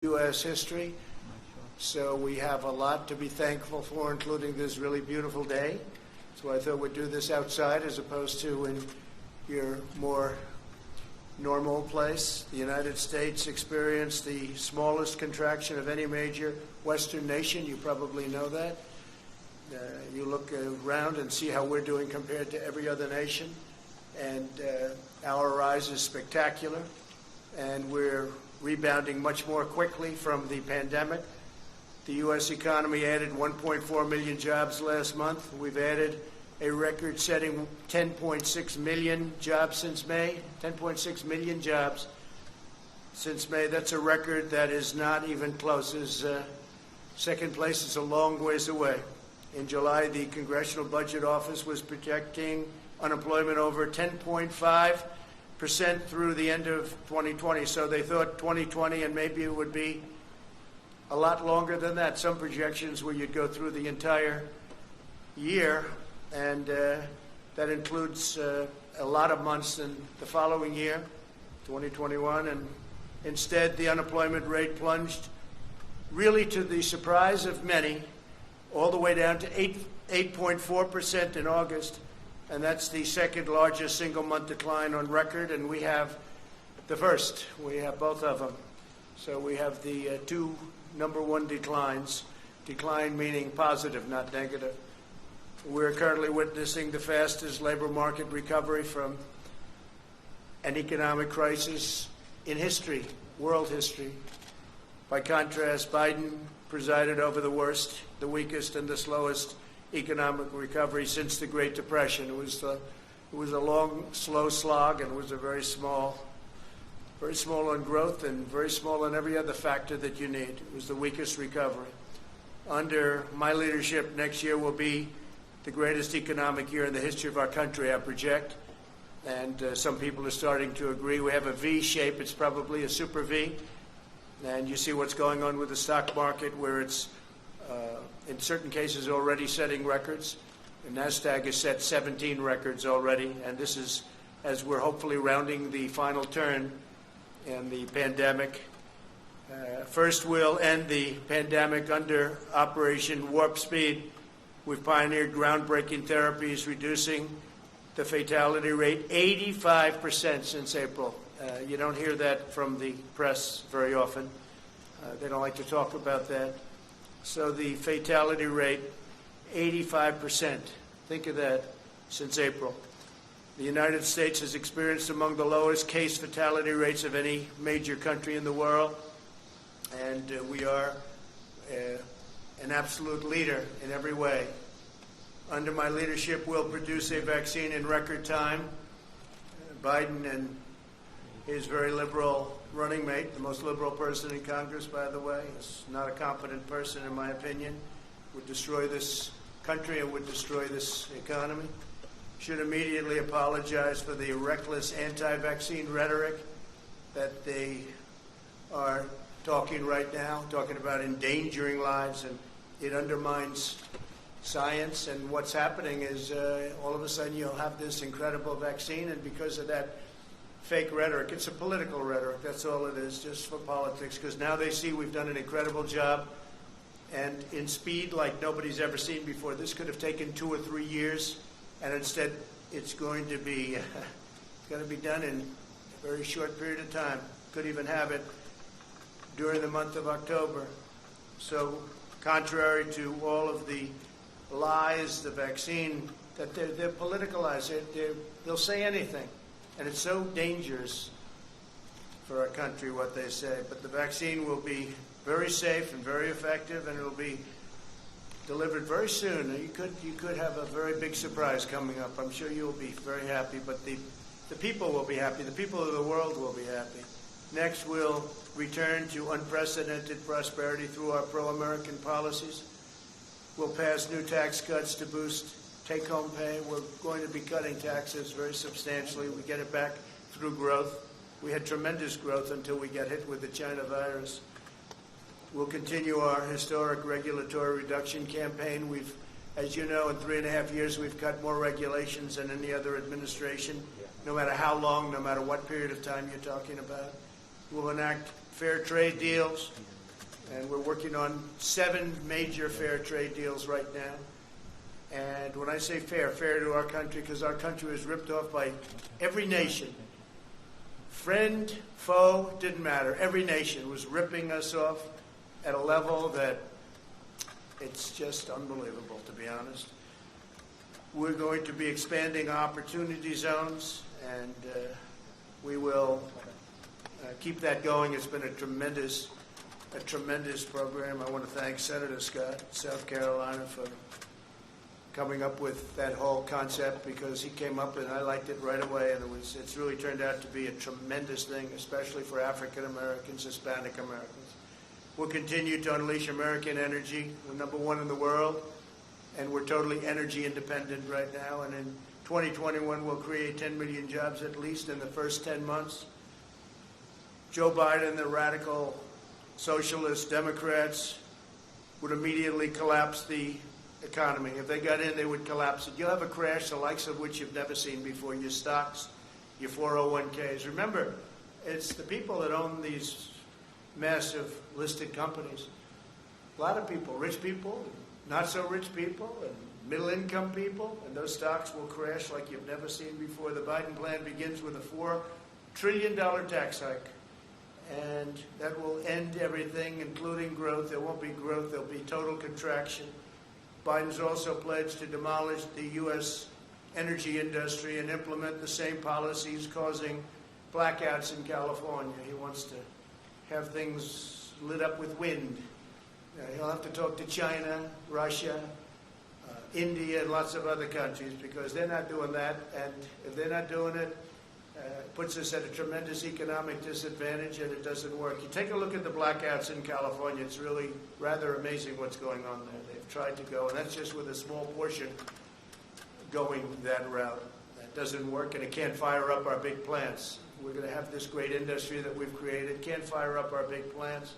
U.S. history. So we have a lot to be thankful for, including this really beautiful day. So I thought we'd do this outside as opposed to in your more normal place. The United States experienced the smallest contraction of any major Western nation. You probably know that. You look around and see how we're doing compared to every other nation. And our rise is spectacular. And we're rebounding much more quickly from the pandemic. The U.S. economy added 1.4 million jobs last month. We've added a record-setting 10.6 million jobs since May. 10.6 million jobs since May. That's a record that is not even close. Second place is a long ways away. In July, the Congressional Budget Office was projecting unemployment over 10.5% through the end of 2020. So they thought 2020, and maybe it would be a lot longer than that. Some projections where you'd go through the entire year, and that includes a lot of months in the following year, 2021. And instead, the unemployment rate plunged, really to the surprise of many, all the way down to 8.4% in August. And that's the second largest single-month decline on record, and we have the first. We have both of them. So we have the two number one declines, decline meaning positive, not negative. We're currently witnessing the fastest labor market recovery from an economic crisis in history, world history. By contrast, Biden presided over the worst, the weakest, and the slowest economic recovery since the Great Depression. It was a long, slow slog, and it was a very small on growth and very small on every other factor that you need. It was the weakest recovery. Under my leadership, next year will be the greatest economic year in the history of our country, I project. And some people are starting to agree. We have a V shape. It's probably a super V. And you see what's going on with the stock market, where it's in certain cases already setting records. The NASDAQ has set 17 records already, and this is as we're hopefully rounding the final turn in the pandemic. First, we'll end the pandemic under Operation Warp Speed. We've pioneered groundbreaking therapies, reducing the fatality rate 85% since April. You don't hear that from the press very often. They don't like to talk about that. So the fatality rate, 85%. Think of that, since April. The United States has experienced among the lowest case fatality rates of any major country in the world. And we are an absolute leader in every way. Under my leadership, we'll produce a vaccine in record time. Biden and his very liberal running mate, the most liberal person in Congress, by the way, is not a competent person, in my opinion, would destroy this country and would destroy this economy, should immediately apologize for the reckless anti-vaccine rhetoric that they are talking right now, talking about endangering lives, and it undermines science. And what's happening is all of a sudden you'll have this incredible vaccine, and because of that fake rhetoric, it's a political rhetoric, that's all it is, just for politics, because now they see we've done an incredible job, and in speed like nobody's ever seen before. This could have taken 2 or 3 years, and instead it's going to be done in a very short period of time. Could even have it during the month of October. So contrary to all of the lies, the vaccine, that they're politicalized, they'll say anything. And it's so dangerous for our country, what they say. But the vaccine will be very safe and very effective, and it will be delivered very soon. You could have a very big surprise coming up. I'm sure you'll be very happy, but the people will be happy. The people of the world will be happy. Next, we'll return to unprecedented prosperity through our pro-American policies. We'll pass new tax cuts to boost take-home pay. We're going to be cutting taxes very substantially. We get it back through growth. We had tremendous growth until we got hit with the China virus. We'll continue our historic regulatory reduction campaign. We've, as you know, in 3.5 years, we've cut more regulations than any other administration, no matter how long, no matter what period of time you're talking about. We'll enact fair trade deals, and we're working on 7 major fair trade deals right now. And when I say fair, fair to our country, because our country was ripped off by every nation. Friend, foe, didn't matter. Every nation was ripping us off at a level that it's just unbelievable, to be honest. We're going to be expanding opportunity zones, and we will keep that going. It's been a tremendous program. I want to thank Senator Scott, South Carolina, for coming up with that whole concept, because he came up and I liked it right away, and it's really turned out to be a tremendous thing, especially for African Americans, Hispanic Americans. We'll continue to unleash American energy. We're #1 in the world, and we're totally energy independent right now. And in 2021, we'll create 10 million jobs at least in the first 10 months. Joe Biden, the radical socialist Democrats, would immediately collapse the economy. If they got in, they would collapse it. You'll have a crash the likes of which you've never seen before. Your stocks, your 401ks. Remember, it's the people that own these massive listed companies. A lot of people, rich people, not so rich people, and middle-income people, and those stocks will crash like you've never seen before. The Biden plan begins with a $4 trillion tax hike, and that will end everything, including growth. There won't be growth. There'll be total contraction. Biden's also pledged to demolish the U.S. energy industry and implement the same policies causing blackouts in California. He wants to have things lit up with wind. He'll have to talk to China, Russia, India, and lots of other countries, because they're not doing that. And if they're not doing it, it puts us at a tremendous economic disadvantage, and it doesn't work. You take a look at the blackouts in California. It's really rather amazing what's going on there. They've tried to go, and that's just with a small portion going that route. That doesn't work, and it can't fire up our big plants. We're going to have this great industry that we've created. Can't fire up our big plants.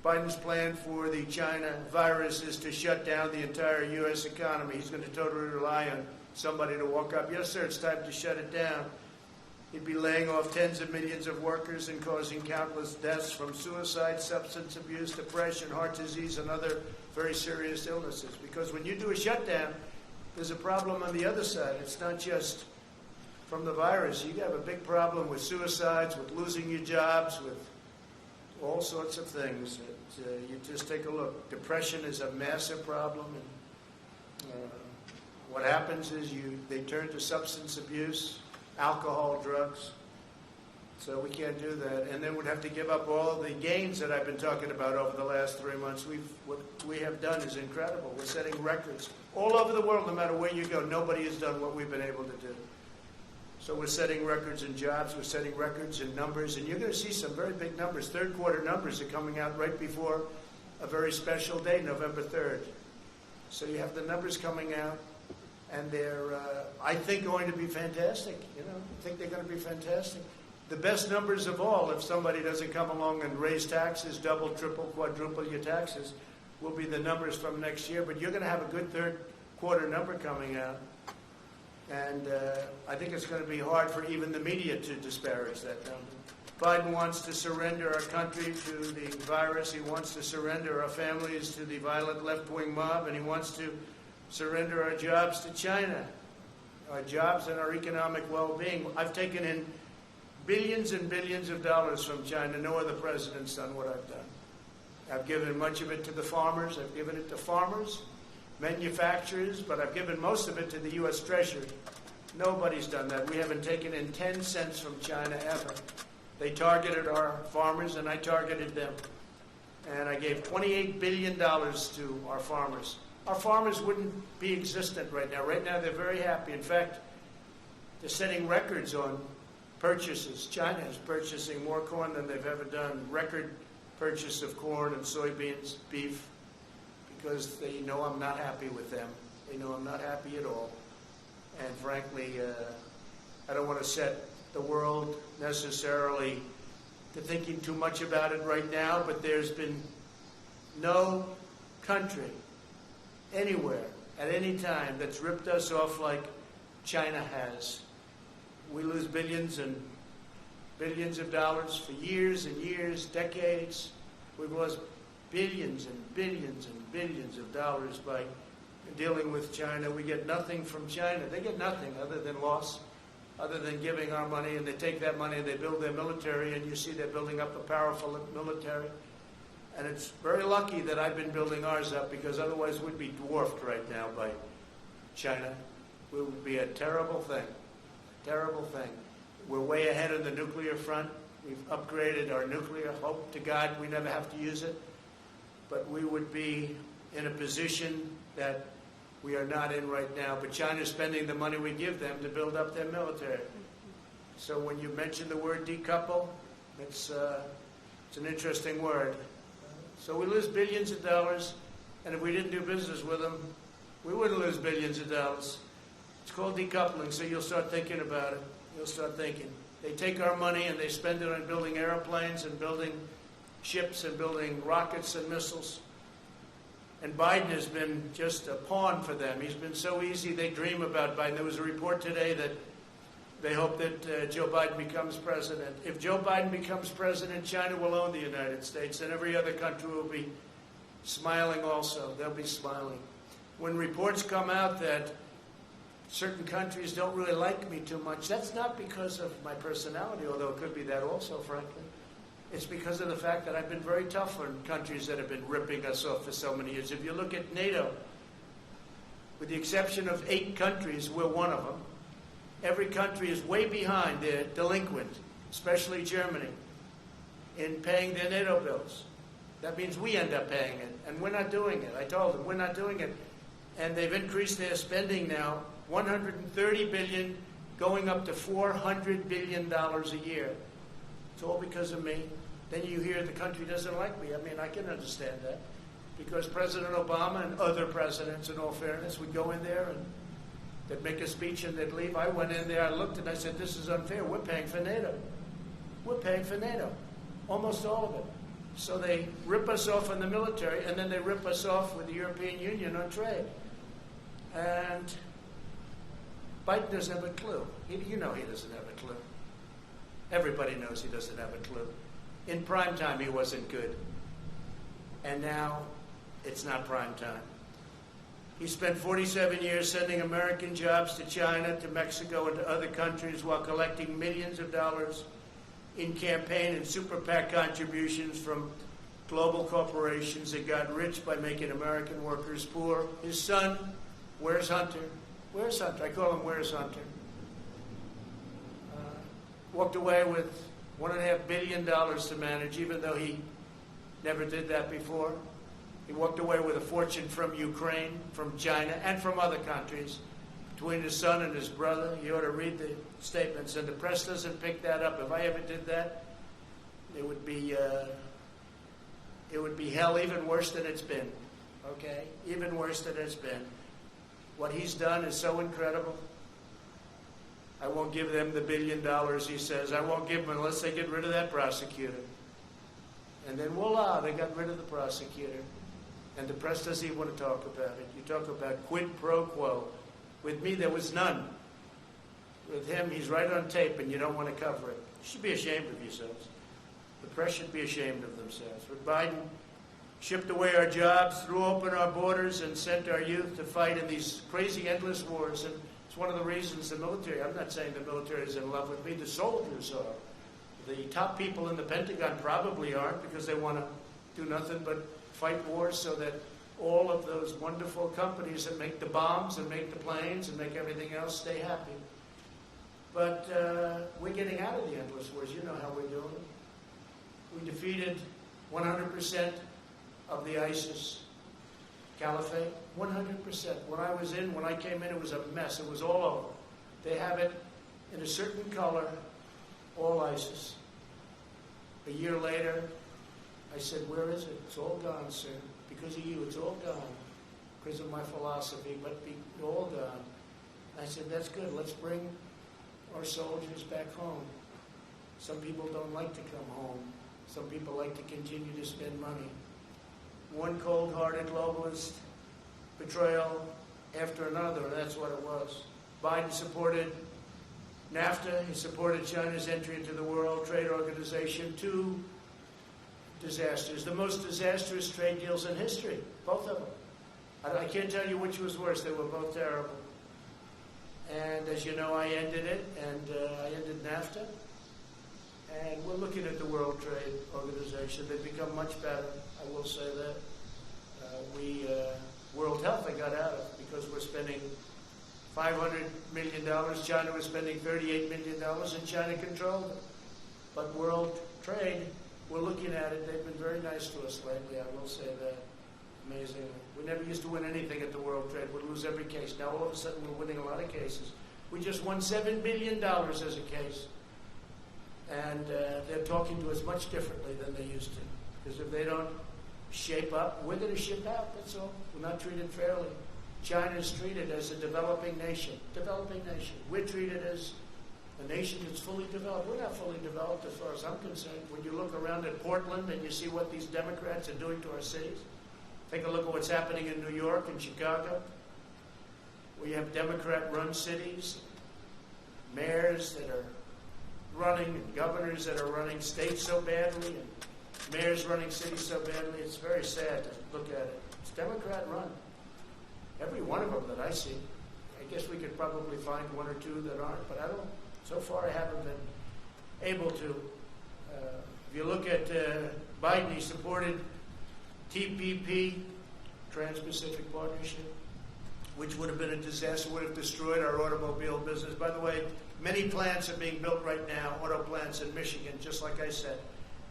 Biden's plan for the China virus is to shut down the entire U.S. economy. He's going to totally rely on somebody to walk up. Yes, sir, it's time to shut it down. He'd be laying off tens of millions of workers and causing countless deaths from suicide, substance abuse, depression, heart disease, and other very serious illnesses. Because when you do a shutdown, there's a problem on the other side. It's not just from the virus. You have a big problem with suicides, with losing your jobs, with all sorts of things. You just take a look. Depression is a massive problem. And, what happens is they turn to substance abuse, alcohol, drugs. So we can't do that. And then we'd have to give up all the gains that I've been talking about over the last 3 months. What we have done is incredible. We're setting records all over the world. No matter where you go, nobody has done what we've been able to do. So we're setting records in jobs. We're setting records in numbers. And you're going to see some very big numbers. Third quarter numbers are coming out right before a very special day, November 3rd. So you have the numbers coming out. And they're, I think, going to be fantastic. I think they're going to be fantastic. The best numbers of all, if somebody doesn't come along and raise taxes, double, triple, quadruple your taxes, will be the numbers from next year. But you're going to have a good third quarter number coming out. And I think it's going to be hard for even the media to disparage that number. Biden wants to surrender our country to the virus. He wants to surrender our families to the violent left-wing mob. And he wants to surrender our jobs to China, our jobs and our economic well-being. I've taken in billions and billions of dollars from China. No other president's done what I've done. I've given much of it to the farmers. I've given it to farmers, manufacturers, but I've given most of it to the U.S. Treasury. Nobody's done that. We haven't taken in 10 cents from China ever. They targeted our farmers, and I targeted them. And I gave $28 billion to our farmers. Our farmers wouldn't be existent right now. Right now, they're very happy. In fact, they're setting records on purchases. China is purchasing more corn than they've ever done. Record purchase of corn and soybeans, beef, because they know I'm not happy with them. They know I'm not happy at all. And frankly, I don't want to set the world necessarily to thinking too much about it right now, but there's been no country anywhere, at any time, that's ripped us off like China has. We lose billions, and billions of dollars for years and years, decades. We've lost billions and billions and billions of dollars by dealing with China. We get nothing from China. They get nothing other than loss, other than giving our money, and they take that money and they build their military, and you see they're building up a powerful military. And it's very lucky that I've been building ours up, because otherwise we'd be dwarfed right now by China. It would be a terrible thing, terrible thing. We're way ahead on the nuclear front. We've upgraded our nuclear. Hope to God we never have to use it. But we would be in a position that we are not in right now. But China's spending the money we give them to build up their military. So when you mention the word decouple, it's an interesting word. So we lose billions of dollars, and if we didn't do business with them, we wouldn't lose billions of dollars. It's called decoupling, so you'll start thinking about it. You'll start thinking. They take our money and they spend it on building airplanes and building ships and building rockets and missiles. And Biden has been just a pawn for them. He's been so easy, they dream about Biden. There was a report today that they hope that Joe Biden becomes president. If Joe Biden becomes president, China will own the United States, and every other country will be smiling also. They'll be smiling. When reports come out that certain countries don't really like me too much, that's not because of my personality, although it could be that also, frankly. It's because of the fact that I've been very tough on countries that have been ripping us off for so many years. If you look at NATO, with the exception of 8 countries, we're one of them. Every country is way behind. They're delinquent, especially Germany, in paying their NATO bills. That means we end up paying it, and we're not doing it. I told them, we're not doing it. And they've increased their spending now, $130 billion, going up to $400 billion a year. It's all because of me. Then you hear the country doesn't like me. I mean, I can understand that, because President Obama and other presidents, in all fairness, would go in there and they'd make a speech and they'd leave. I went in there, I looked, and I said, this is unfair. We're paying for NATO. We're paying for NATO, almost all of it. So they rip us off in the military, and then they rip us off with the European Union on trade. And Biden doesn't have a clue. You know he doesn't have a clue. Everybody knows he doesn't have a clue. In prime time, he wasn't good. And now it's not prime time. He spent 47 years sending American jobs to China, to Mexico, and to other countries while collecting millions of dollars in campaign and super PAC contributions from global corporations that got rich by making American workers poor. His son, where's Hunter? Where's Hunter? I call him Where's Hunter. Walked away with $1.5 billion to manage, even though he never did that before. He walked away with a fortune from Ukraine, from China, and from other countries. Between his son and his brother, you ought to read the statements, and the press doesn't pick that up. If I ever did that, it would be hell, even worse than it's been. Okay, even worse than it's been. What he's done is so incredible. I won't give them the $1 billion, he says. I won't give them unless they get rid of that prosecutor. And then voila, they got rid of the prosecutor. And the press doesn't even want to talk about it. You talk about quid pro quo. With me, there was none. With him, he's right on tape, and you don't want to cover it. You should be ashamed of yourselves. The press should be ashamed of themselves. But Biden shipped away our jobs, threw open our borders, and sent our youth to fight in these crazy, endless wars. And it's one of the reasons the military, I'm not saying the military is in love with me, the soldiers are. The top people in the Pentagon probably aren't, because they want to do nothing but fight wars so that all of those wonderful companies that make the bombs and make the planes and make everything else stay happy. But we're getting out of the endless wars. You know how we're doing it. We defeated 100% of the ISIS caliphate. 100%. When I came in, it was a mess. It was all over. They have it in a certain color, all ISIS. A year later, I said, where is it? It's all gone, sir. Because of you, it's all gone. Because of my philosophy, but all gone. I said, that's good. Let's bring our soldiers back home. Some people don't like to come home. Some people like to continue to spend money. One cold-hearted globalist betrayal after another, and that's what it was. Biden supported NAFTA, he supported China's entry into the World Trade Organization. Two disasters, the most disastrous trade deals in history, both of them. I can't tell you which was worse. They were both terrible. And as you know, I ended it, and I ended NAFTA. And we're looking at the World Trade Organization. They've become much better, I will say that. World Health I got out of because we're spending $500 million. China was spending $38 million, and China controlled it. But World Trade, we're looking at it. They've been very nice to us lately, I will say that. Amazingly. We never used to win anything at the World Trade. We'd lose every case. Now all of a sudden we're winning a lot of cases. We just won $7 billion as a case. And they're talking to us much differently than they used to. Because if they don't shape up, we're going to ship out, that's all. We're not treated fairly. China is treated as a developing nation. Developing nation. We're treated as a nation that's fully developed. We're not fully developed as far as I'm concerned. When you look around at Portland and you see what these Democrats are doing to our cities, take a look at what's happening in New York and Chicago. We have Democrat-run cities, mayors that are running, and governors that are running states so badly, and mayors running cities so badly. It's very sad to look at it. It's Democrat-run. Every one of them that I see. I guess we could probably find one or two that aren't, but I don't. So far, I haven't been able to. If you look at Biden, he supported TPP, Trans-Pacific Partnership, which would have been a disaster, would have destroyed our automobile business. By the way, many plants are being built right now, auto plants in Michigan, just like I said.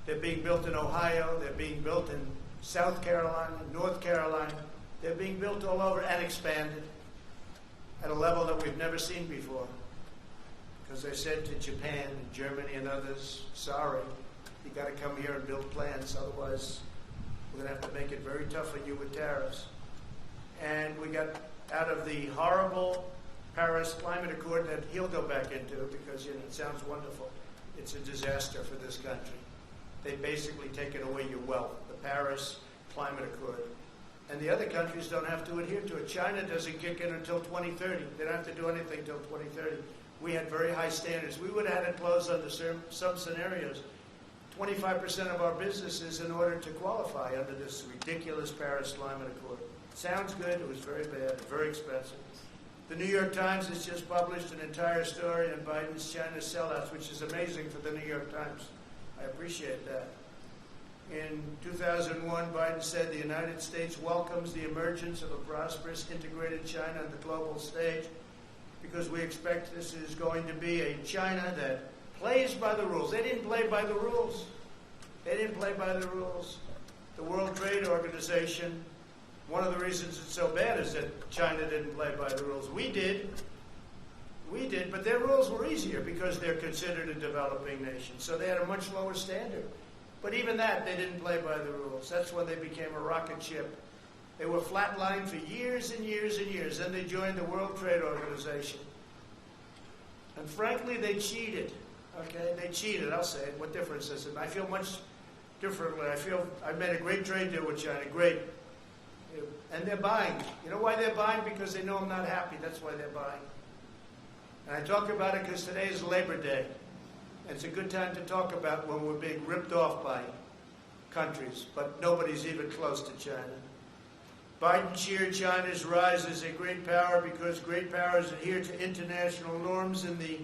They're being built in Ohio, they're being built in South Carolina, North Carolina. They're being built all over and expanded at a level that we've never seen before. Because they said to Japan and Germany and others, sorry, you got to come here and build plants, otherwise we're going to have to make it very tough on you with tariffs. And we got out of the horrible Paris Climate Accord that he'll go back into because, it sounds wonderful. It's a disaster for this country. They've basically taken away your wealth, the Paris Climate Accord. And the other countries don't have to adhere to it. China doesn't kick in until 2030. They don't have to do anything until 2030. We had very high standards. We would have had it closed under some scenarios. 25% of our businesses in order to qualify under this ridiculous Paris Climate Accord. Sounds good. It was very bad, very expensive. The New York Times has just published an entire story on Biden's China sellouts, which is amazing for the New York Times. I appreciate that. In 2001, Biden said the United States welcomes the emergence of a prosperous, integrated China on the global stage because we expect this is going to be a China that plays by the rules. They didn't play by the rules. They didn't play by the rules. The World Trade Organization, one of the reasons it's so bad is that China didn't play by the rules. We did, but their rules were easier because they're considered a developing nation. So they had a much lower standard. But even that, they didn't play by the rules. That's when they became a rocket ship. They were flatlined for years and years and years. Then they joined the World Trade Organization. And frankly, they cheated. Okay, they cheated, I'll say it. What difference is it? I feel much differently. I feel I made a great trade deal with China, great. And they're buying. You know why they're buying? Because they know I'm not happy. That's why they're buying. And I talk about it because today is Labor Day. And it's a good time to talk about when we're being ripped off by countries, but nobody's even close to China. Biden cheered China's rise as a great power because great powers adhere to international norms in the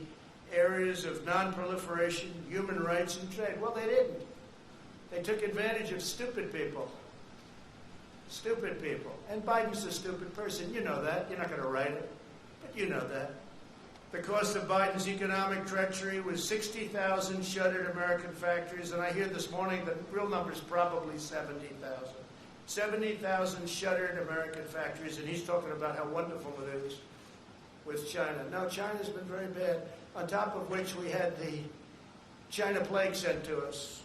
areas of non-proliferation, human rights, and trade. Well, they didn't. They took advantage of stupid people. Stupid people. And Biden's a stupid person. You know that. You're not going to write it, but you know that. The cost of Biden's economic treachery was 60,000 shuttered American factories, and I hear this morning the real number is probably 70,000. 70,000 shuttered American factories, and he's talking about how wonderful it is with China. No, China's been very bad, on top of which we had the China plague sent to us,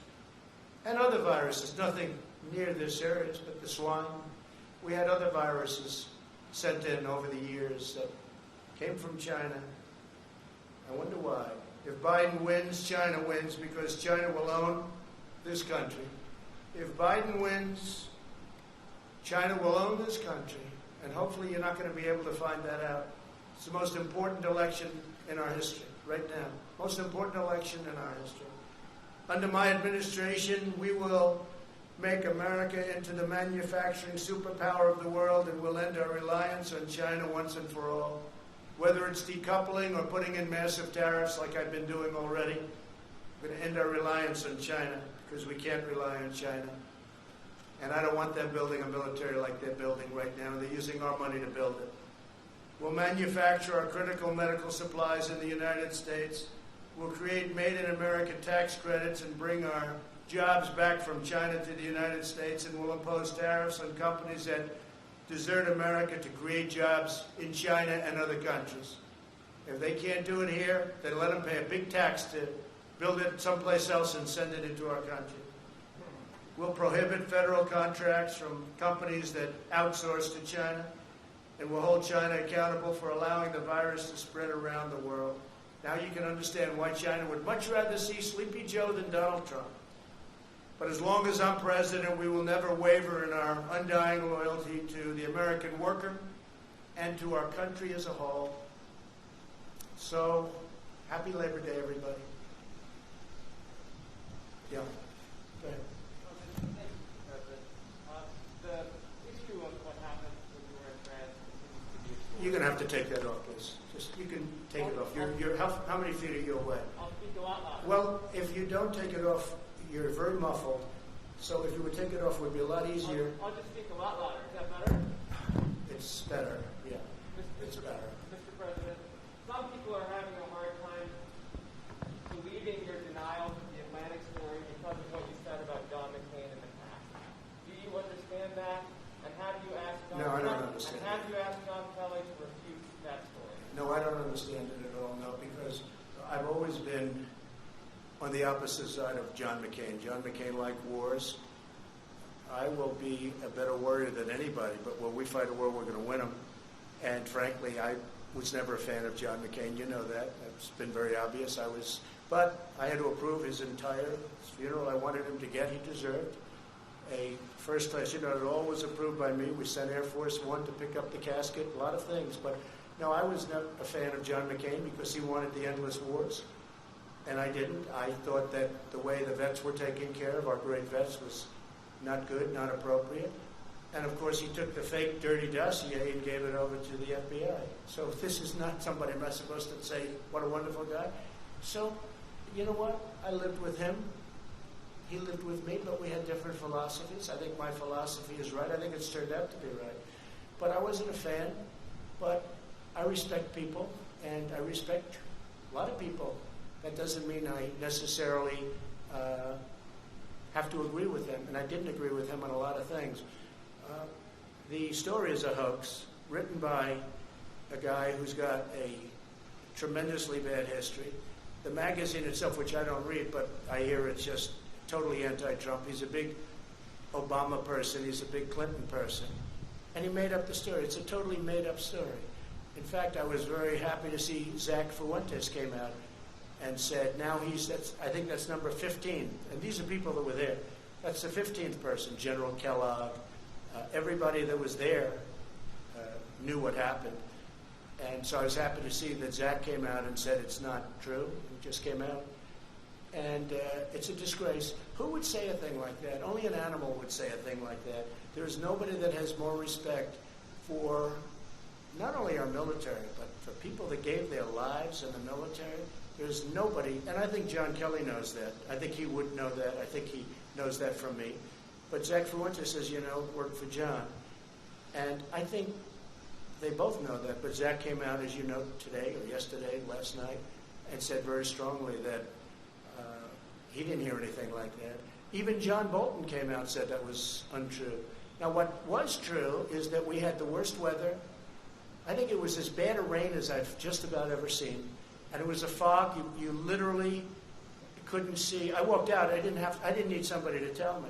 and other viruses, nothing near this serious, but the swine. We had other viruses sent in over the years that came from China. I wonder why. If Biden wins, China wins because China will own this country. If Biden wins, China will own this country. And hopefully you're not going to be able to find that out. It's the most important election in our history. right now. Most important election in our history. Under my administration, we will make America into the manufacturing superpower of the world, and we'll end our reliance on China once and for all. Whether it's decoupling or putting in massive tariffs like I've been doing already, we're going to end our reliance on China because we can't rely on China. And I don't want them building a military like they're building right now, and they're using our money to build it. We'll manufacture our critical medical supplies in the United States. We'll create Made in America tax credits and bring our jobs back from China to the United States, and we'll impose tariffs on companies that desert America to create jobs in China and other countries. If they can't do it here, then let them pay a big tax to build it someplace else and send it into our country. We'll prohibit federal contracts from companies that outsource to China, and we'll hold China accountable for allowing the virus to spread around the world. Now you can understand why China would much rather see Sleepy Joe than Donald Trump. But as long as I'm president, we will never waver in our undying loyalty to the American worker and to our country as a whole. So, happy Labor Day, everybody. Yeah. Go ahead. The issue of what happened when you were in France continues to be a You're going to have to take that off, please. You can take it off. How many feet are you away? I'll speak a lot louder. Well, if you don't take it off, you're very muffled. So if you would take it off, it would be a lot easier. I'll just speak a lot louder. Is that better? It's better, yeah. It's better. Mr. President, some people are having a hard time believing your denial of the Atlantic story because of what you said about John McCain in the past. Do you understand that? And have you asked John No, I don't understand. And have you asked John Kelly to refute that story? No, I don't understand it at all, no, because I've always been on the opposite side of John McCain. John McCain liked wars. I will be a better warrior than anybody, but when we fight a war, we're going to win them. And frankly, I was never a fan of John McCain. You know that. It's been very obvious. But I had to approve his entire funeral. I wanted him to get. He deserved a first class. You know, it all was approved by me. We sent Air Force One to pick up the casket, a lot of things. But no, I was not a fan of John McCain because he wanted the endless wars. And I didn't. I thought that the way the vets were taken care of, our great vets, was not good, not appropriate. And of course, he took the fake dirty dossier and gave it over to the FBI. So this is not somebody I'm not supposed to say, what a wonderful guy. So, you know what? I lived with him. He lived with me, but we had different philosophies. I think my philosophy is right. I think it's turned out to be right. But I wasn't a fan. But I respect people, and I respect a lot of people. That doesn't mean I necessarily have to agree with him, and I didn't agree with him on a lot of things. The story is a hoax written by a guy who's got a tremendously bad history. The magazine itself, which I don't read, but I hear it's just totally anti-Trump. He's a big Obama person. He's a big Clinton person. And he made up the story. It's a totally made-up story. In fact, I was very happy to see Zach Fuentes came out and said, now I think that's number 15. And these are people that were there. That's the 15th person, General Kellogg. Everybody that was there knew what happened. And so I was happy to see that Zach came out and said it's not true. It just came out. And it's a disgrace. Who would say a thing like that? Only an animal would say a thing like that. There's nobody that has more respect for not only our military, but for people that gave their lives in the military. There's nobody, and I think John Kelly knows that. I think he would know that. I think he knows that from me. But Zach Fuentes says, worked for John. And I think they both know that. But Zach came out, as you know, today or yesterday, last night, and said very strongly that he didn't hear anything like that. Even John Bolton came out and said that was untrue. Now, what was true is that we had the worst weather. I think it was as bad a rain as I've just about ever seen. And it was a fog. You literally couldn't see. I walked out. I didn't need somebody to tell me.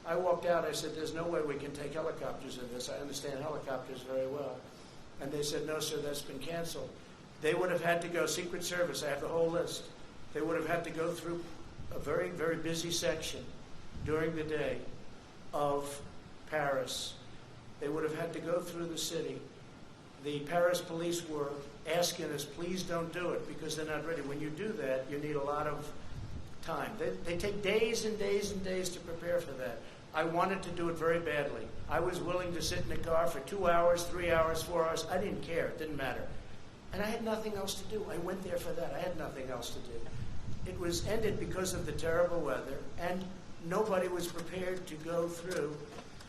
I walked out. I said, there's no way we can take helicopters in this. I understand helicopters very well. And they said, no, sir, that's been canceled. They would have had to go, Secret Service, I have the whole list. They would have had to go through a very, very busy section during the day of Paris. They would have had to go through the city. the Paris police were asking us, please don't do it because they're not ready. When you do that, you need a lot of time. They take days and days and days to prepare for that. I wanted to do it very badly. I was willing to sit in the car for 2 hours, 3 hours, 4 hours. I didn't care. It didn't matter. And I had nothing else to do. I went there for that. I had nothing else to do. It was ended because of the terrible weather, and nobody was prepared to go through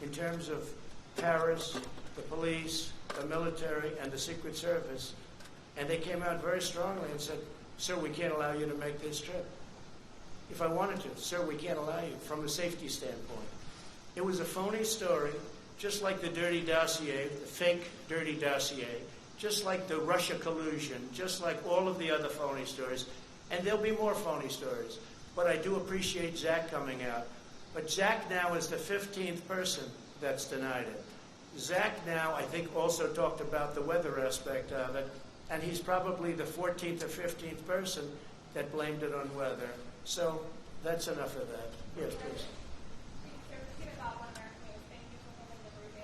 in terms of Paris, the police, the military, and the Secret Service. And they came out very strongly and said, sir, we can't allow you to make this trip. If I wanted to, sir, we can't allow you from a safety standpoint. It was a phony story, just like the dirty dossier, the fake dirty dossier, just like the Russia collusion, just like all of the other phony stories. And there'll be more phony stories. But I do appreciate Zach coming out. But Zach now is the 15th person that's denied it. Zach now, I think, also talked about the weather aspect of it, and he's probably the 14th or 15th person that blamed it on weather. So that's enough of that. Yes, please.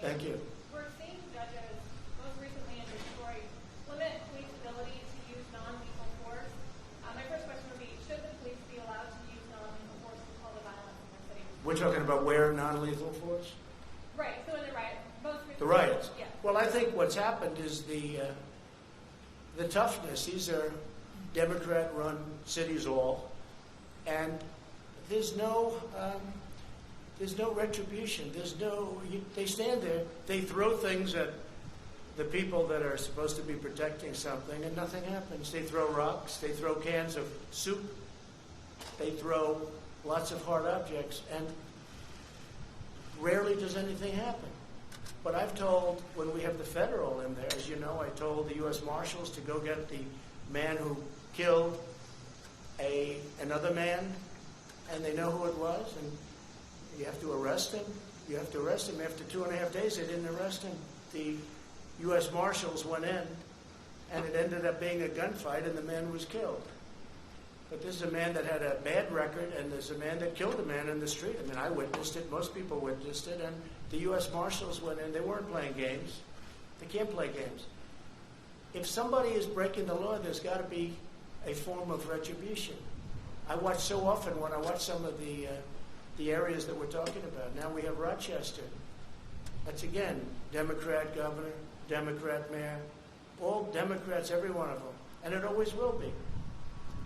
Thank you. We're seeing judges, most recently in Detroit, limit police ability to use non-lethal force. My first question would be, should the police be allowed to use non-lethal force to call the violence in the city? We're talking about where non-lethal force? Right, so in the riot. The riots. Yeah. Well, I think what's happened is the toughness. These are Democrat-run cities all, and there's no retribution. They stand there, they throw things at the people that are supposed to be protecting something, and nothing happens. They throw rocks, they throw cans of soup, they throw lots of hard objects, and rarely does anything happen. But I've told, when we have the federal in there, as you know, I told the U.S. Marshals to go get the man who killed another man, and they know who it was, and you have to arrest him. You have to arrest him. After 2.5 days, they didn't arrest him. The U.S. Marshals went in, and it ended up being a gunfight, and the man was killed. But this is a man that had a bad record, and there's a man that killed a man in the street. I mean, I witnessed it. Most people witnessed it. And the U.S. Marshals went in. They weren't playing games. They can't play games. If somebody is breaking the law, there's got to be a form of retribution. I watch so often when I watch some of the areas that we're talking about. Now we have Rochester. That's, again, Democrat governor, Democrat mayor, all Democrats, every one of them. And it always will be.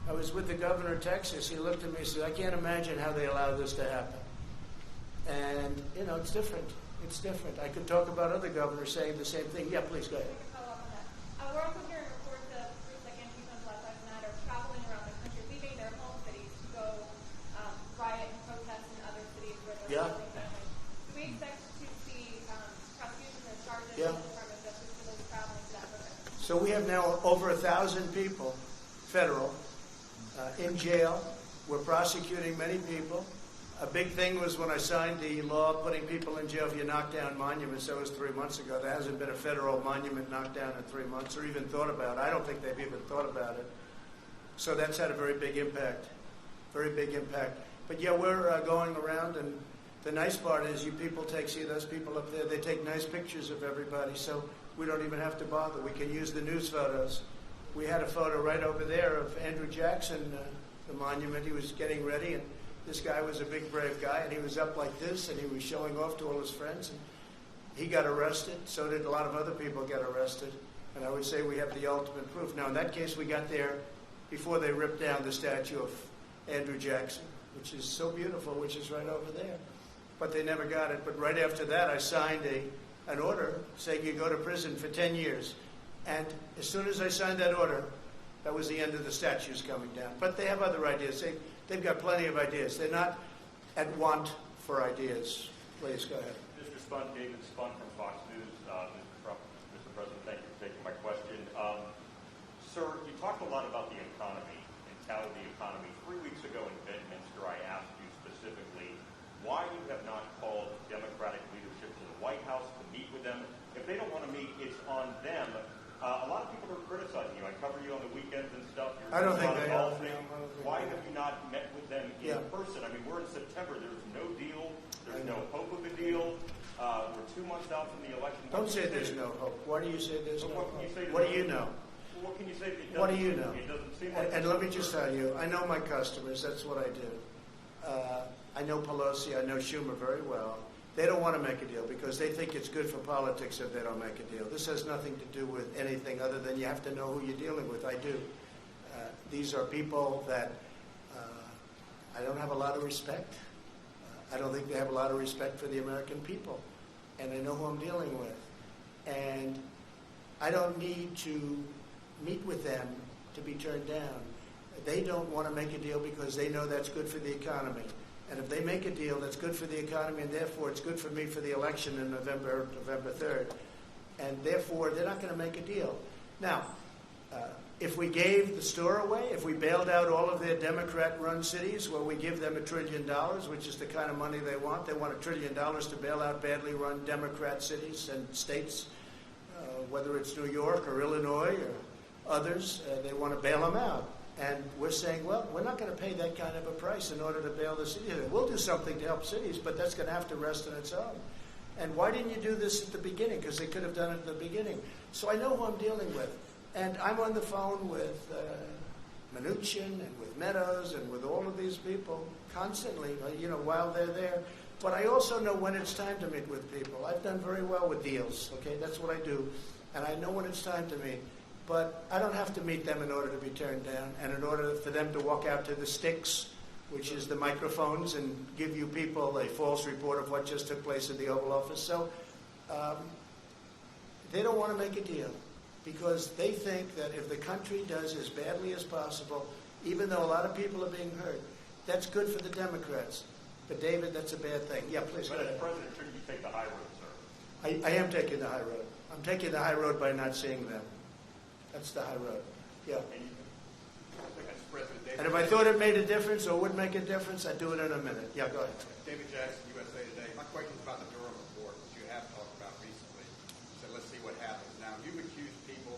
I was with the governor of Texas. He looked at me and said, I can't imagine how they allow this to happen. And, you know, it's different. It's different. I could talk about other governors saying the same thing. Yeah, please, go ahead. Follow up on that. We're also hearing reports of groups like Antifa and Black Lives Matter traveling around the country, leaving their home cities to go riot and protest in other cities where they're holding families. Do we expect to see prosecutions and charges in the Department of Justice for those traveling to that purpose? So we have now over 1,000 people, federal, in jail. We're prosecuting many people. A big thing was when I signed the law putting people in jail if you knock down monuments. That was 3 months ago. There hasn't been a federal monument knocked down in 3 months or even thought about. I don't think they've even thought about it. So that's had a very big impact. Very big impact. But yeah, we're going around, and the nice part is you people see those people up there, they take nice pictures of everybody, so we don't even have to bother. We can use the news photos. We had a photo right over there of Andrew Jackson, the monument. He was getting ready, and this guy was a big, brave guy, and he was up like this, and he was showing off to all his friends, and he got arrested. So did a lot of other people get arrested, and I would say we have the ultimate proof. Now, in that case, we got there before they ripped down the statue of Andrew Jackson, which is so beautiful, which is right over there. But they never got it. But right after that, I signed an order saying you go to prison for 10 years. And as soon as I signed that order, that was the end of the statues coming down. But they have other ideas. They've got plenty of ideas. They're not at want for ideas. Please, go ahead. Mr. Spun, David Spun from Fox News. Mr. President, thank you for taking my question. Sir, you talked a lot about the economy and touted the economy. 3 weeks ago in Bedminster, I asked you specifically why you have not called Democratic leadership to the White House to meet with them. If they don't want to meet, it's on them. A lot of people are criticizing you. I cover you on the weekends and stuff. I don't think they are. Why have you not met with them in person? I mean, we're in September. There's no deal. There's no hope of a deal. We're 2 months out from the election. Don't say there's no hope. Why do you say there's no What can you hope? say to What do those- you know? What can you say? That What do you know? It doesn't seem like. And let me just tell you, I know my customers. That's what I do. I know Pelosi. I know Schumer very well. They don't want to make a deal because they think it's good for politics if they don't make a deal. This has nothing to do with anything other than you have to know who you're dealing with. I do. These are people that I don't have a lot of respect. I don't think they have a lot of respect for the American people. And I know who I'm dealing with. And I don't need to meet with them to be turned down. They don't want to make a deal because they know that's good for the economy. And if they make a deal that's good for the economy, and therefore it's good for me for the election in November 3rd, and therefore they're not going to make a deal. Now, if we gave the store away, if we bailed out all of their Democrat-run cities where we give them $1 trillion, which is the kind of money they want $1 trillion to bail out badly run Democrat cities and states, whether it's New York or Illinois or others, they want to bail them out. And we're saying, well, we're not going to pay that kind of a price in order to bail the city. We'll do something to help cities, but that's going to have to rest on its own. And why didn't you do this at the beginning? Because they could have done it at the beginning. So I know who I'm dealing with. And I'm on the phone with Mnuchin and with Meadows and with all of these people constantly, while they're there. But I also know when it's time to meet with people. I've done very well with deals, okay? That's what I do. And I know when it's time to meet. But I don't have to meet them in order to be turned down and in order for them to walk out to the sticks, which is the microphones, and give you people a false report of what just took place in the Oval Office. So they don't want to make a deal because they think that if the country does as badly as possible, even though a lot of people are being hurt, that's good for the Democrats. But, David, that's a bad thing. Yeah, please go But ahead. as president, shouldn't you take the high road, sir? I am taking the high road. I'm taking the high road by not seeing them. That's the high road. Yeah. And if I thought it made a difference or would make a difference, I'd do it in a minute. Yeah, go ahead. David Jackson, USA Today. My question is about the Durham report, which you have talked about recently. So let's see what happens. Now, you've accused people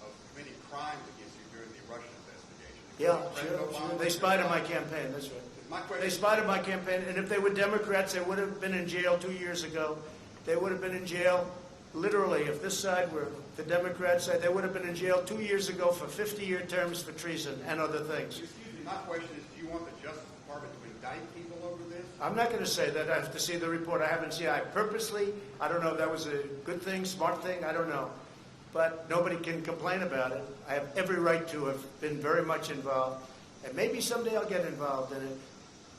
of committing crimes against you during the Russian investigation. Yeah, sure. They spied on my campaign. That's right. My question They spied on my campaign, and if they were Democrats, they would have been in jail 2 years ago. They would have been in jail, literally, if this side were the Democrat side, they would have been in jail 2 years ago for 50-year terms for treason and other things. Excuse me, my question is, do you want the Justice Department to indict people over this? I'm not going to say that. I have to see the report. I haven't seen it. I don't know if that was a good thing, smart thing, I don't know. But nobody can complain about it. I have every right to have been very much involved. And maybe someday I'll get involved in it.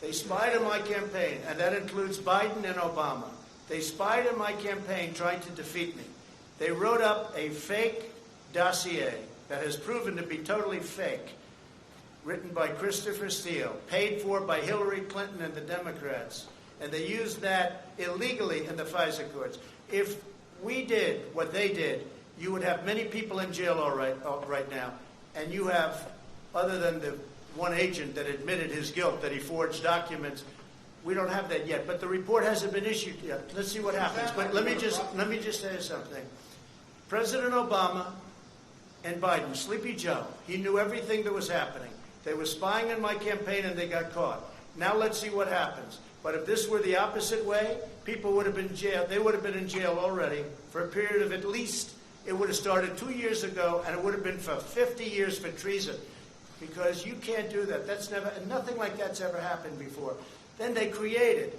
They spied on my campaign, and that includes Biden and Obama. They spied on my campaign trying to defeat me. They wrote up a fake dossier that has proven to be totally fake, written by Christopher Steele, paid for by Hillary Clinton and the Democrats. And they used that illegally in the FISA courts. If we did what they did, you would have many people in jail right now. And you have, other than the one agent that admitted his guilt, that he forged documents, we don't have that yet. But the report hasn't been issued yet. Let's see what happens. But let me just say something. President Obama and Biden, Sleepy Joe, he knew everything that was happening. They were spying on my campaign and they got caught. Now let's see what happens. But if this were the opposite way, people would have been in jail. They would have been in jail already for a period of at least, it would have started 2 years ago, and it would have been for 50 years for treason. Because you can't do that. Nothing like that's ever happened before. Then they created,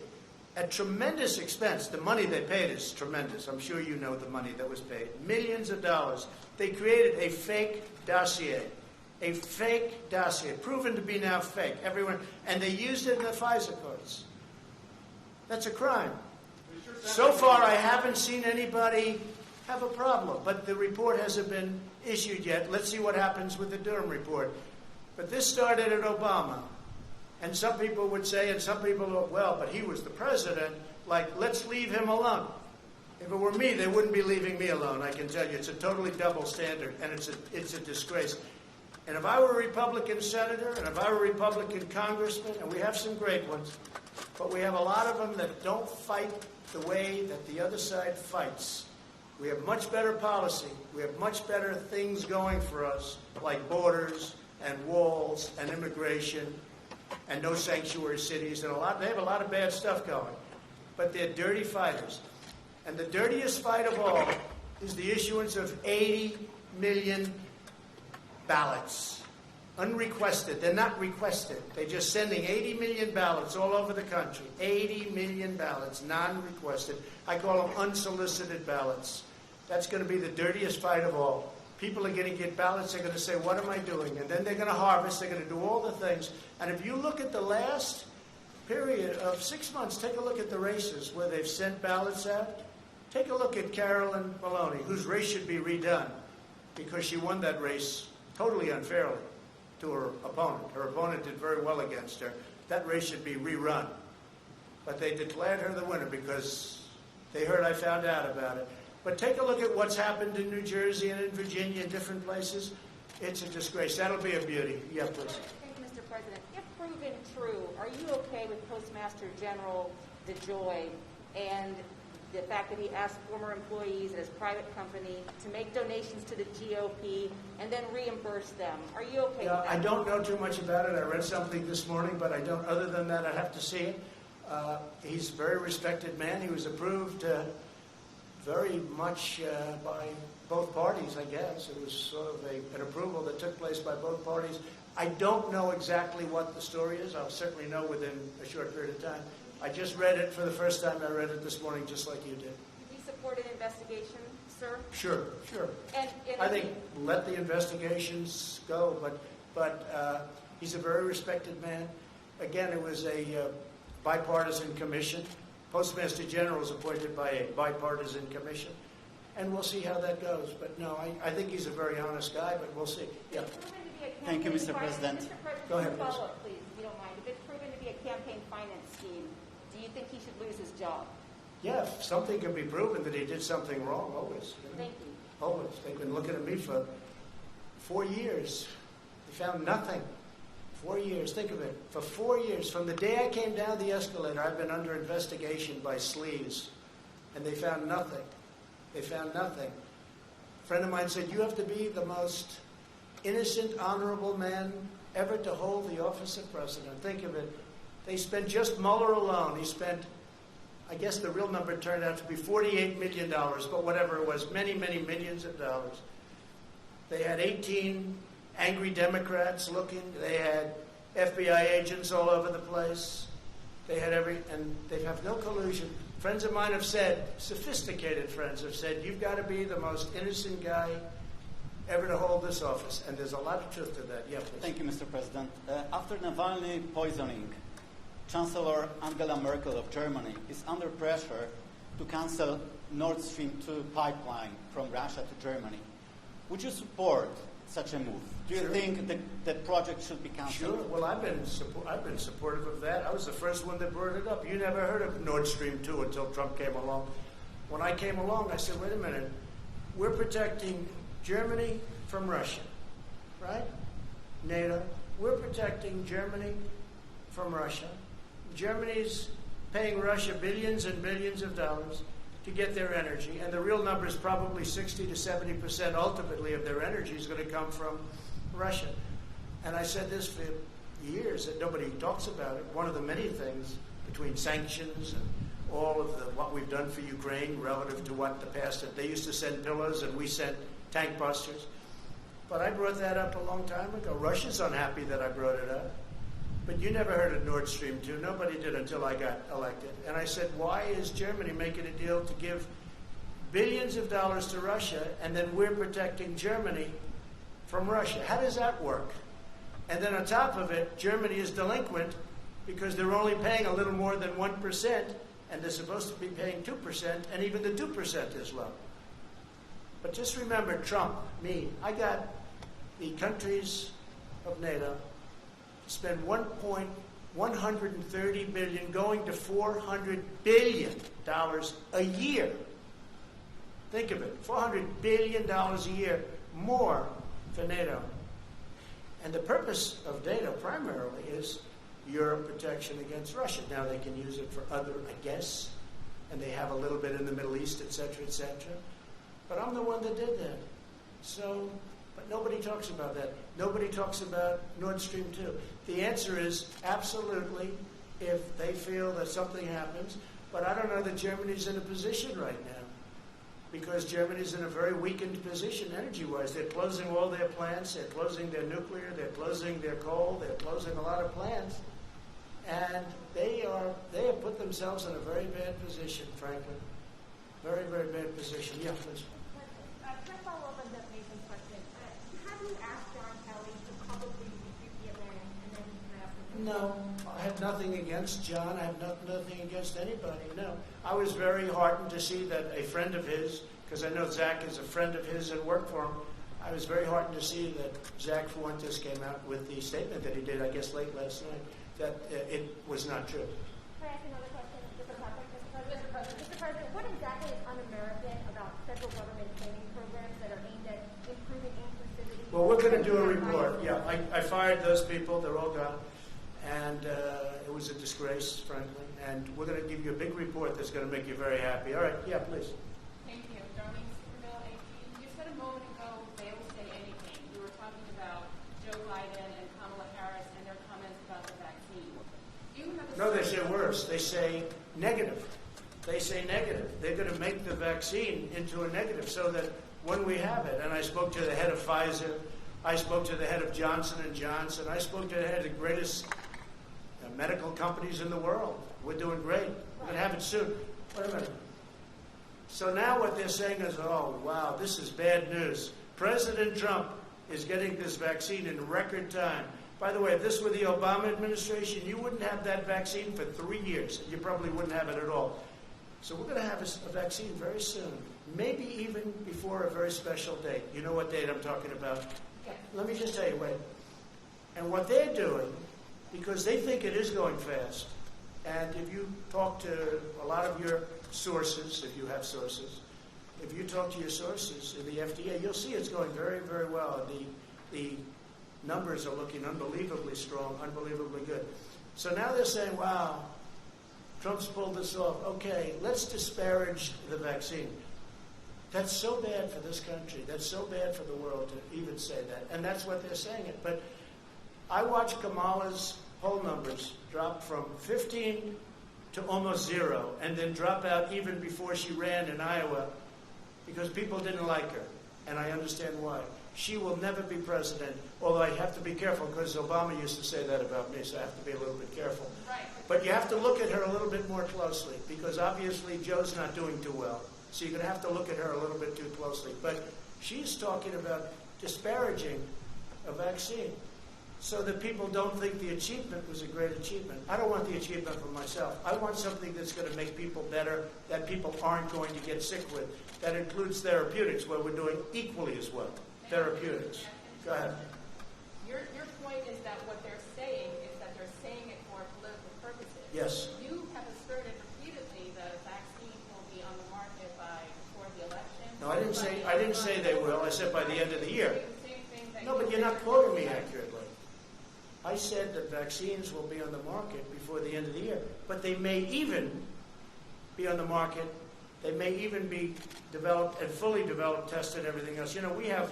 at tremendous expense, the money they paid is tremendous. I'm sure you know the money that was paid. Millions of dollars. They created a fake dossier. A fake dossier, proven to be now fake. Everyone, and they used it in the FISA courts. That's a crime. So far, I haven't seen anybody have a problem, but the report hasn't been issued yet. Let's see what happens with the Durham report. But this started at Obama. And some people would say, and some people, well, but he was the president, like, let's leave him alone. If it were me, they wouldn't be leaving me alone, I can tell you. It's a totally double standard, and it's a disgrace. And if I were a Republican senator, and if I were a Republican congressman, and we have some great ones, but we have a lot of them that don't fight the way that the other side fights. We have much better policy. We have much better things going for us, like borders and walls and immigration and no sanctuary cities, and they have a lot of bad stuff going. But they're dirty fighters. And the dirtiest fight of all is the issuance of 80 million ballots. Unrequested. They're not requested. They're just sending 80 million ballots all over the country. 80 million ballots, non-requested. I call them unsolicited ballots. That's going to be the dirtiest fight of all. People are going to get ballots. They're going to say, what am I doing? And then they're going to harvest. They're going to do all the things. And if you look at the last period of 6 months, take a look at the races where they've sent ballots out. Take a look at Carolyn Maloney, whose race should be redone because she won that race totally unfairly to her opponent. Her opponent did very well against her. That race should be rerun. But they declared her the winner because they heard I found out about it. But take a look at what's happened in New Jersey and in Virginia and different places. It's a disgrace. That'll be a beauty. Yeah, please. Thank you, Mr. President. If proven true, are you okay with Postmaster General DeJoy and the fact that he asked former employees at his private company to make donations to the GOP and then reimburse them? Are you okay with that? I don't know too much about it. I read something this morning, but I don't. Other than that, I'd have to see it. He's a very respected man. He was approved very much by both parties, I guess. It was sort of an approval that took place by both parties. I don't know exactly what the story is. I'll certainly know within a short period of time. I just read it for the first time. I read it this morning just like you did. Do you support an investigation, sir? Sure. And I think let the investigations go, but he's a very respected man. Again, it was a bipartisan commission. Postmaster General is appointed by a bipartisan commission, and we'll see how that goes. But no, I think he's a very honest guy, but we'll see. Yeah. Thank you, Mr. President. Mr. President, Go ahead, follow up, please, if you don't mind. If it's proven to be a campaign finance scheme, do you think he should lose his job? Yeah, if something can be proven that he did something wrong, always. You know? Thank you. Always. They've been looking at me for 4 years. They found nothing. 4 years. Think of it. For 4 years, from the day I came down the escalator, I've been under investigation by sleaze, and they found nothing. They found nothing. A friend of mine said, you have to be the most innocent, honorable man ever to hold the office of president. Think of it. They spent just Mueller alone. He spent, I guess the real number turned out to be $48 million, but whatever it was, many, many millions of dollars. They had 18 angry Democrats looking. They had FBI agents all over the place. They had and they have no collusion. Friends of mine have said, sophisticated friends have said, you've got to be the most innocent guy ever to hold this office. And there's a lot of truth to that. Yeah, please. Thank you, Mr. President. After Navalny poisoning, Chancellor Angela Merkel of Germany is under pressure to cancel Nord Stream 2 pipeline from Russia to Germany. Would you support such a move? Do you think the project should be canceled? Sure. Well, I've been supportive of that. I was the first one that brought it up. You never heard of Nord Stream 2 until Trump came along. When I came along, I said, wait a minute. We're protecting Germany from Russia, right? NATO. We're protecting Germany from Russia. Germany's paying Russia billions and billions of dollars to get their energy, and the real number is probably 60 to 70% ultimately of their energy is going to come from Russia. And I said this for years, that nobody talks about it. One of the many things between sanctions and all of what we've done for Ukraine relative to what the past, they used to send pillars and we sent tank busters. But I brought that up a long time ago. Russia's unhappy that I brought it up. But you never heard of Nord Stream 2. Nobody did until I got elected. And I said, why is Germany making a deal to give billions of dollars to Russia, and then we're protecting Germany from Russia? How does that work? And then on top of it, Germany is delinquent because they're only paying a little more than 1%, and they're supposed to be paying 2%, and even the 2% is low. But just remember, Trump, me, I got the countries of NATO spend $130 billion going to $400 billion a year. Think of it, $400 billion a year more for NATO. And the purpose of NATO primarily is Europe protection against Russia. Now they can use it for other, I guess, and they have a little bit in the Middle East, et cetera, et cetera. But I'm the one that did that. So, but nobody talks about that. Nobody talks about Nord Stream 2. The answer is absolutely, if they feel that something happens, But I don't know that Germany's in a position right now, because Germany's in a very weakened position energy-wise. They're closing all their plants, they're closing their nuclear, they're closing their coal, they're closing a lot of plants. And they have put themselves in a very bad position, frankly. Very, very bad position. Yeah, please. Can I follow up on Jeff Mason's question? Have you asked John Kelly to publicly refute the event, and then you can ask him? No, I have nothing against John. I have nothing against anybody, no. I was very heartened to see that a friend of his, because I know Zach is a friend of his and worked for him, I was very heartened to see that Zach Fuentes came out with the statement that he did, I guess, late last night, that it was not true. Can I ask another question? Different topic, Mr. President? Mr. President, what exactly is un-American about federal government training programs that are aimed at improving inclusivity? Well, we're going to do a report. Yeah, I fired those people. They're all gone. And it was a disgrace, frankly. And we're going to give you a big report that's going to make you very happy. All right. Yeah, please. Thank you. Darlene Superville, AP. You said a moment ago, they will say anything. You were talking about Joe Biden and Kamala Harris and their comments about the vaccine. You have a No, they say worse. They say negative. They say negative. They're going to make the vaccine into a negative so that when we have it, and I spoke to the head of Pfizer, I spoke to the head of Johnson & Johnson, I spoke to the head of the greatest medical companies in the world. We're doing great. We're going to have it soon. Wait a minute. So now what they're saying is, oh, wow, this is bad news. President Trump is getting this vaccine in record time. By the way, if this were the Obama administration, you wouldn't have that vaccine for 3 years. You probably wouldn't have it at all. So we're going to have a vaccine very soon, maybe even before a very special date. You know what date I'm talking about? Let me just tell you, wait. And what they're doing, because they think it is going fast, and if you talk to a lot of your sources, if you have sources, if you talk to your sources in the FDA, you'll see it's going very, very well. The numbers are looking unbelievably strong, unbelievably good. So now they're saying, wow, Trump's pulled this off. Okay, let's disparage the vaccine. That's so bad for this country. That's so bad for the world to even say that. And that's what they're saying it. But I watched Kamala's poll numbers drop from 15 to almost 0, and then drop out even before she ran in Iowa because people didn't like her. And I understand why. She will never be president, although I have to be careful because Obama used to say that about me, so I have to be a little bit careful. Right. But you have to look at her a little bit more closely because obviously Joe's not doing too well. So you're going to have to look at her a little bit too closely. But she's talking about disparaging a vaccine so that people don't think the achievement was a great achievement. I don't want the achievement for myself. I want something that's going to make people better, that people aren't going to get sick with. That includes therapeutics, where we're doing equally as well. Therapeutics. Go ahead. Your point is that what they're saying is that they're saying it for political purposes. Yes. You have asserted repeatedly that a vaccine will be on the market before the election. No, I didn't say they will. I said by the end of the year. The same thing that No, but you're not quoting me accurately. I said that vaccines will be on the market before the end of the year, but they may even be on the market. They may even be developed and fully developed, tested, everything else. You know, we have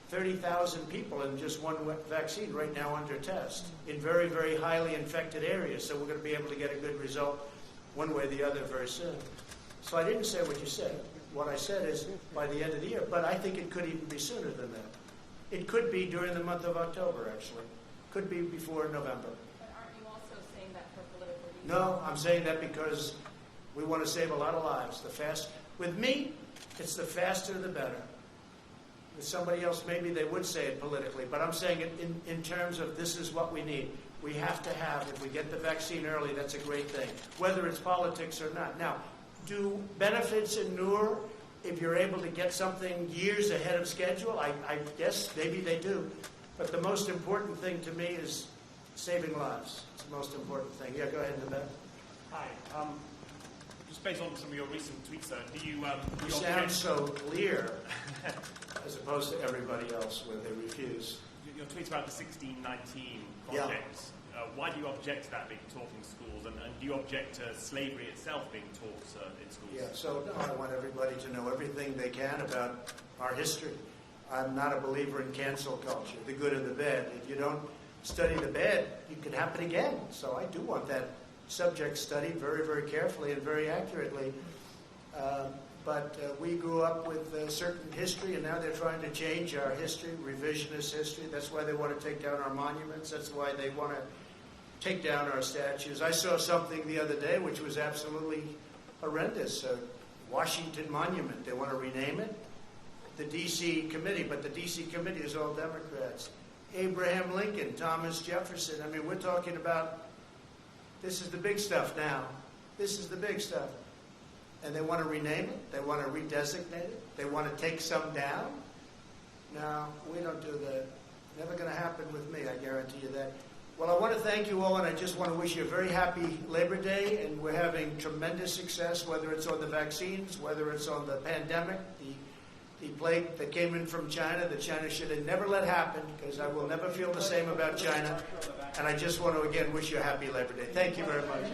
30,000 people in just one vaccine right now under test in very, very highly infected areas. So we're going to be able to get a good result one way or the other very soon. So I didn't say what you said. What I said is by the end of the year, but I think it could even be sooner than that. It could be during the month of October, actually. Could be before November. But aren't you also saying that for political reasons? No, I'm saying that because we want to save a lot of lives. With me, it's the faster the better. With somebody else, maybe they would say it politically, but I'm saying it in terms of this is what we need. We have to have, if we get the vaccine early, that's a great thing, whether it's politics or not. Now, do benefits inure if you're able to get something years ahead of schedule? I guess maybe they do. But the most important thing to me is saving lives. It's the most important thing. Yeah, go ahead, Nabet. Hi. Just based on some of your recent tweets, sir, do you... You sound so clear as opposed to everybody else where they refuse. Your tweets about the 1619 project, why do you object to that being taught in schools? And do you object to slavery itself being taught in schools? Yeah, so no, I want everybody to know everything they can about our history. I'm not a believer in cancel culture, the good and the bad. If you don't study the bad, it can happen again. So I do want that subject studied very, very carefully and very accurately. But we grew up with a certain history, and now they're trying to change our history, revisionist history. That's why they want to take down our monuments. That's why they want to take down our statues. I saw something the other day which was absolutely horrendous. Washington Monument. They want to rename it. The D.C. committee, but the D.C. committee is all Democrats. Abraham Lincoln, Thomas Jefferson. I mean, we're talking about, this is the big stuff now. This is the big stuff. And they want to rename it. They want to redesignate it. They want to take some down. No, we don't do that. Never going to happen with me, I guarantee you that. Well, I want to thank you all, and I just want to wish you a very happy Labor Day. And we're having tremendous success, whether it's on the vaccines, whether it's on the pandemic, the plague that came in from China, that China should have never let happen, because I will never feel the same about China. And I just want to, again, wish you a happy Labor Day. Thank you very much.